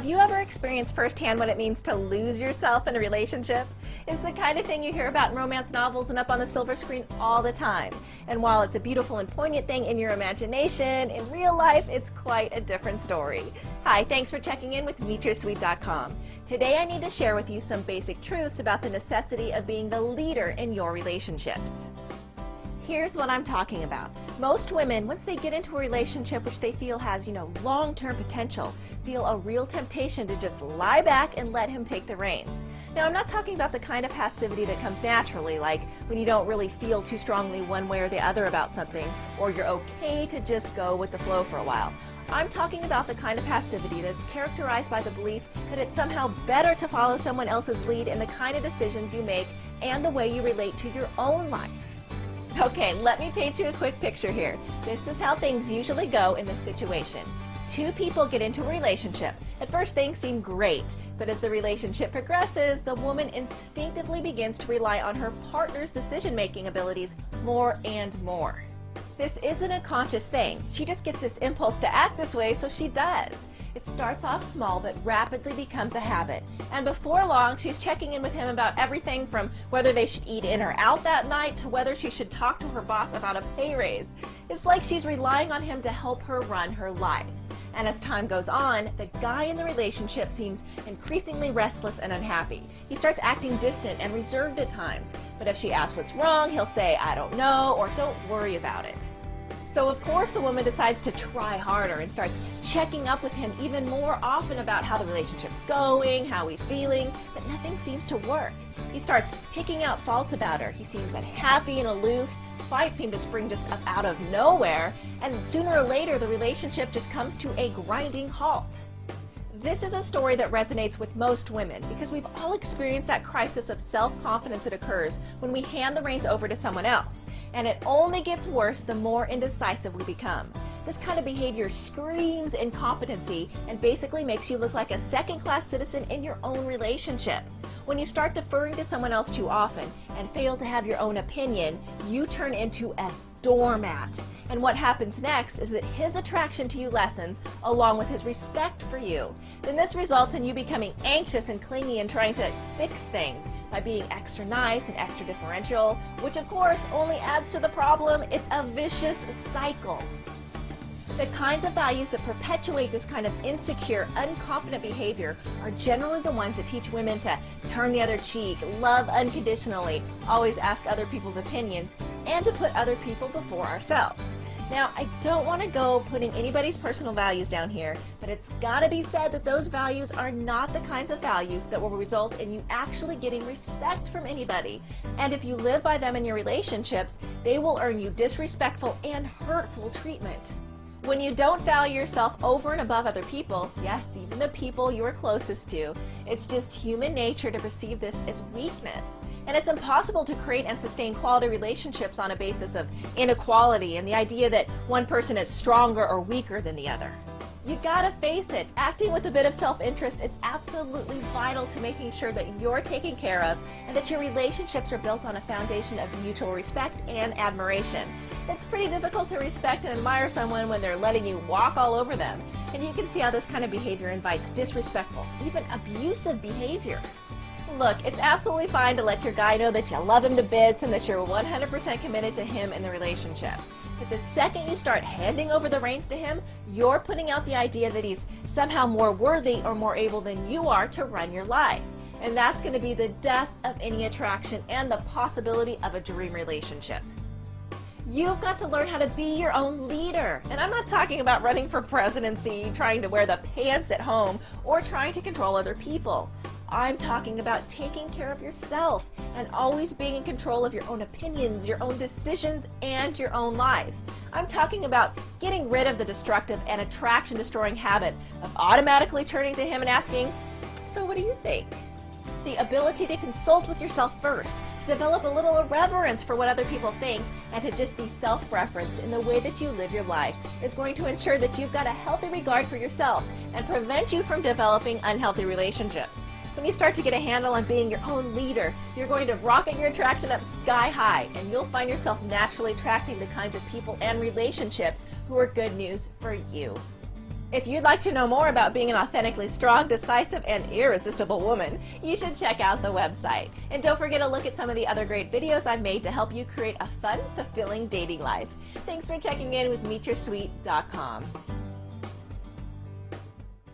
Have you ever experienced firsthand what it means to lose yourself in a relationship? It's the kind of thing you hear about in romance novels and up on the silver screen all the time. And while it's a beautiful and poignant thing in your imagination, in real life, it's quite a different story. Hi, thanks for checking in with meetyoursweet.com. Today I need to share with you some basic truths about the necessity of being the leader in your relationships. Here's what I'm talking about. Most women, once they get into a relationship which they feel has, long-term potential, feel a real temptation to just lie back and let him take the reins. Now, I'm not talking about the kind of passivity that comes naturally, like when you don't really feel too strongly one way or the other about something, or you're okay to just go with the flow for a while. I'm talking about the kind of passivity that's characterized by the belief that it's somehow better to follow someone else's lead in the kind of decisions you make and the way you relate to your own life. Okay, let me paint you a quick picture here. This is how things usually go in this situation. Two people get into a relationship. At first things seem great, but as the relationship progresses, the woman instinctively begins to rely on her partner's decision-making abilities more and more. This isn't a conscious thing. She just gets this impulse to act this way, so she does. It starts off small but rapidly becomes a habit. And before long, she's checking in with him about everything from whether they should eat in or out that night to whether she should talk to her boss about a pay raise. It's like she's relying on him to help her run her life. And as time goes on, the guy in the relationship seems increasingly restless and unhappy. He starts acting distant and reserved at times. But if she asks what's wrong, he'll say, "I don't know," or "Don't worry about it." So of course the woman decides to try harder and starts checking up with him even more often about how the relationship's going, how he's feeling, but nothing seems to work. He starts picking out faults about her. He seems unhappy and aloof. Fights seem to spring just up out of nowhere, and sooner or later the relationship just comes to a grinding halt. This is a story that resonates with most women because we've all experienced that crisis of self-confidence that occurs when we hand the reins over to someone else. And it only gets worse the more indecisive we become. This kind of behavior screams incompetency and basically makes you look like a second-class citizen in your own relationship. When you start deferring to someone else too often and fail to have your own opinion, you turn into a doormat. And what happens next is that his attraction to you lessens along with his respect for you. Then this results in you becoming anxious and clingy and trying to fix things by being extra nice and extra differential, which of course only adds to the problem. It's a vicious cycle. The kinds of values that perpetuate this kind of insecure, unconfident behavior are generally the ones that teach women to turn the other cheek, love unconditionally, always ask other people's opinions, and to put other people before ourselves. Now, I don't want to go putting anybody's personal values down here, but it's got to be said that those values are not the kinds of values that will result in you actually getting respect from anybody. And if you live by them in your relationships, they will earn you disrespectful and hurtful treatment. When you don't value yourself over and above other people, yes, even the people you're closest to, it's just human nature to perceive this as weakness. And it's impossible to create and sustain quality relationships on a basis of inequality and the idea that one person is stronger or weaker than the other. You gotta face it, acting with a bit of self-interest is absolutely vital to making sure that you're taken care of and that your relationships are built on a foundation of mutual respect and admiration. It's pretty difficult to respect and admire someone when they're letting you walk all over them. And you can see how this kind of behavior invites disrespectful, even abusive behavior. Look, it's absolutely fine to let your guy know that you love him to bits and that you're 100% committed to him in the relationship. But the second you start handing over the reins to him, you're putting out the idea that he's somehow more worthy or more able than you are to run your life. And that's going to be the death of any attraction and the possibility of a dream relationship. You've got to learn how to be your own leader. And I'm not talking about running for presidency, trying to wear the pants at home, or trying to control other people. I'm talking about taking care of yourself and always being in control of your own opinions, your own decisions, and your own life. I'm talking about getting rid of the destructive and attraction-destroying habit of automatically turning to him and asking, "So what do you think?" The ability to consult with yourself first, to develop a little reverence for what other people think, and to just be self-referenced in the way that you live your life is going to ensure that you've got a healthy regard for yourself and prevent you from developing unhealthy relationships. When you start to get a handle on being your own leader, you're going to rocket your attraction up sky high, and you'll find yourself naturally attracting the kinds of people and relationships who are good news for you. If you'd like to know more about being an authentically strong, decisive, and irresistible woman, you should check out the website. And don't forget to look at some of the other great videos I've made to help you create a fun, fulfilling dating life. Thanks for checking in with meetyoursweet.com.